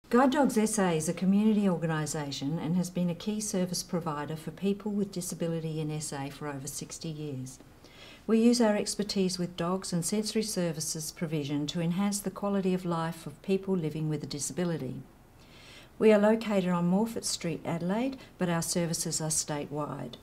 Guide Dogs SA is a community organisation and has been a key service provider for people with disability in SA for over 60 years. We use our expertise with dogs and sensory services provision to enhance the quality of life of people living with a disability. We are located on Morfett Street, Adelaide, but our services are statewide.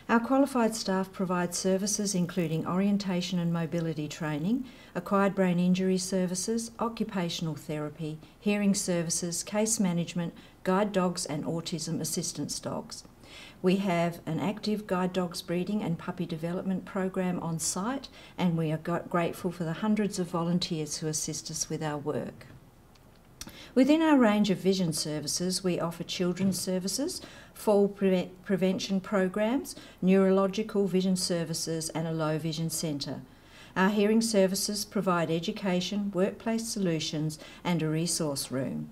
Our qualified staff provide services including orientation and mobility training, acquired brain injury services, occupational therapy, hearing services, case management, guide dogs and autism assistance dogs. We have an active guide dogs breeding and puppy development program on site, and we are grateful for the hundreds of volunteers who assist us with our work. Within our range of vision services, we offer children's services, fall prevention programs, neurological vision services and a low vision centre. Our hearing services provide education, workplace solutions and a resource room.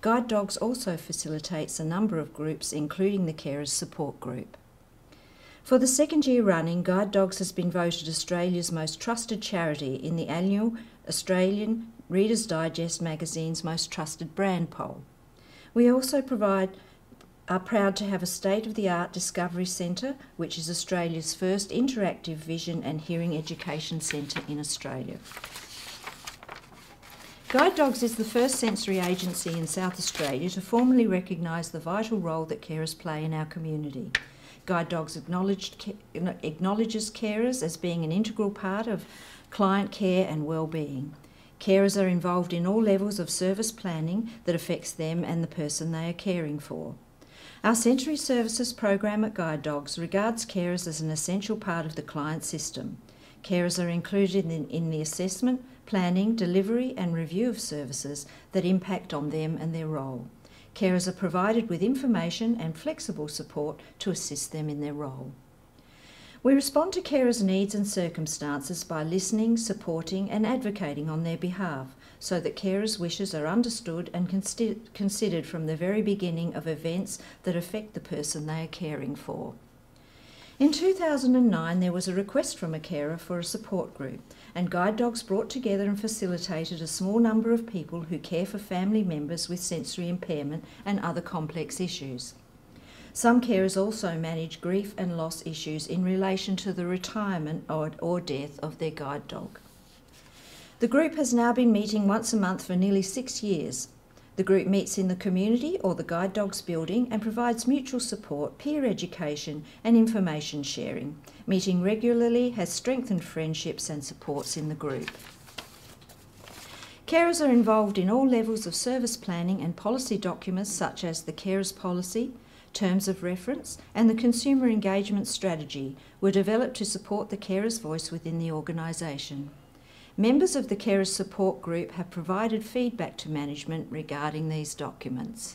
Guide Dogs also facilitates a number of groups, including the Carers Support Group. For the second year running, Guide Dogs has been voted Australia's most trusted charity in the annual Australian Reader's Digest magazine's Most Trusted Brand poll. We also are proud to have a state-of-the-art Discovery Centre, which is Australia's first interactive vision and hearing education centre in Australia. Guide Dogs is the first sensory agency in South Australia to formally recognise the vital role that carers play in our community. Guide Dogs acknowledges carers as being an integral part of client care and well-being. Carers are involved in all levels of service planning that affects them and the person they are caring for. Our sensory services program at Guide Dogs regards carers as an essential part of the client system. Carers are included in the assessment, planning, delivery and review of services that impact on them and their role. Carers are provided with information and flexible support to assist them in their role. We respond to carers' needs and circumstances by listening, supporting and advocating on their behalf so that carers' wishes are understood and considered from the very beginning of events that affect the person they are caring for. In 2009, there was a request from a carer for a support group, and Guide Dogs brought together and facilitated a small number of people who care for family members with sensory impairment and other complex issues. Some carers also manage grief and loss issues in relation to the retirement or death of their guide dog. The group has now been meeting once a month for nearly 6 years. The group meets in the community or the Guide Dogs building and provides mutual support, peer education and information sharing. Meeting regularly has strengthened friendships and supports in the group. Carers are involved in all levels of service planning and policy documents such as the Carers Policy, Terms of Reference and the Consumer Engagement Strategy were developed to support the carers' voice within the organisation. Members of the Carers Support Group have provided feedback to management regarding these documents.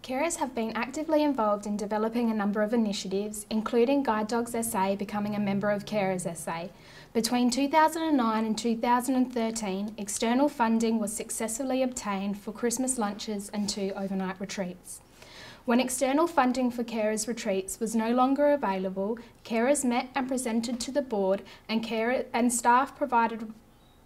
Carers have been actively involved in developing a number of initiatives, including Guide Dogs SA becoming a member of Carers SA. Between 2009 and 2013, external funding was successfully obtained for Christmas lunches and 2 overnight retreats. When external funding for carers retreats was no longer available, carers met and presented to the board and staff provided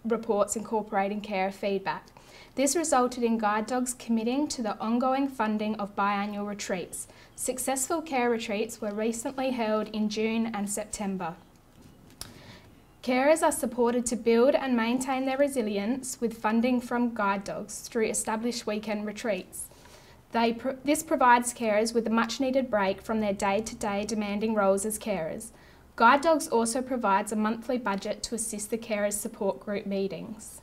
reports incorporating carer feedback. This resulted in Guide Dogs committing to the ongoing funding of biannual retreats. Successful care retreats were recently held in June and September. Carers are supported to build and maintain their resilience with funding from Guide Dogs through established weekend retreats. This provides carers with a much-needed break from their day-to-day demanding roles as carers. Guide Dogs also provides a monthly budget to assist the Carers Support Group meetings.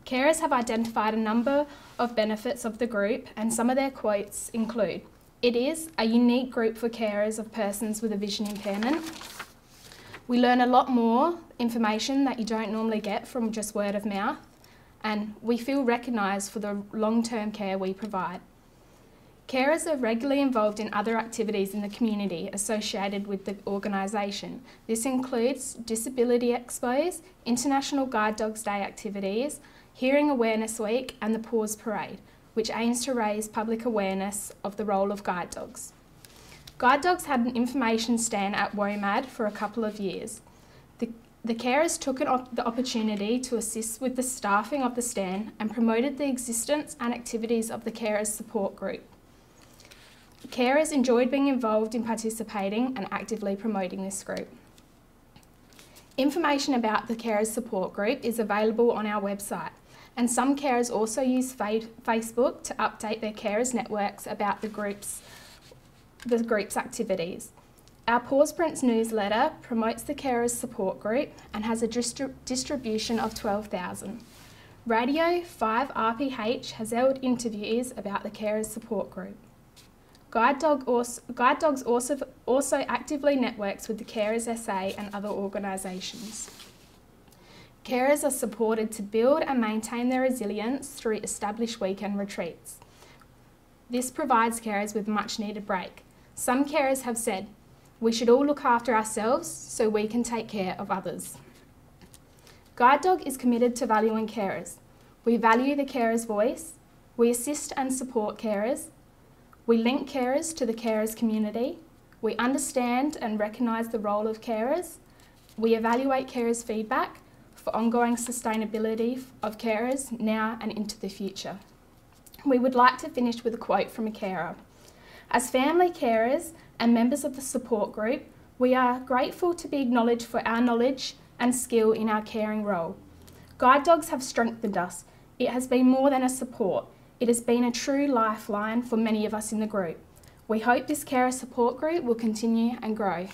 Carers have identified a number of benefits of the group, and some of their quotes include: "It is a unique group for carers of persons with a vision impairment. We learn a lot more information that you don't normally get from just word of mouth, and we feel recognised for the long-term care we provide." Carers are regularly involved in other activities in the community associated with the organisation. This includes Disability Expos, International Guide Dogs Day activities, Hearing Awareness Week and the Pause Parade, which aims to raise public awareness of the role of guide dogs. Guide Dogs had an information stand at WOMAD for a couple of years. The carers took the opportunity to assist with the staffing of the stand and promoted the existence and activities of the carers support group. Carers enjoyed being involved in participating and actively promoting this group. Information about the carers support group is available on our website, and some carers also use Facebook to update their carers networks about the group's activities. Our Paws Prints newsletter promotes the carers support group and has a distribution of 12,000. Radio 5RPH has held interviews about the carers support group. Guide Dogs also actively networks with the Carers SA and other organisations. Carers are supported to build and maintain their resilience through established weekend retreats. This provides carers with a much needed break. Some carers have said, "We should all look after ourselves so we can take care of others." Guide Dog is committed to valuing carers. We value the carer's voice, we assist and support carers, we link carers to the carers community, we understand and recognise the role of carers, we evaluate carers' feedback for ongoing sustainability of carers now and into the future. We would like to finish with a quote from a carer. As family carers and members of the support group, we are grateful to be acknowledged for our knowledge and skill in our caring role. Guide Dogs have strengthened us. It has been more than a support. It has been a true lifeline for many of us in the group. We hope this carer support group will continue and grow.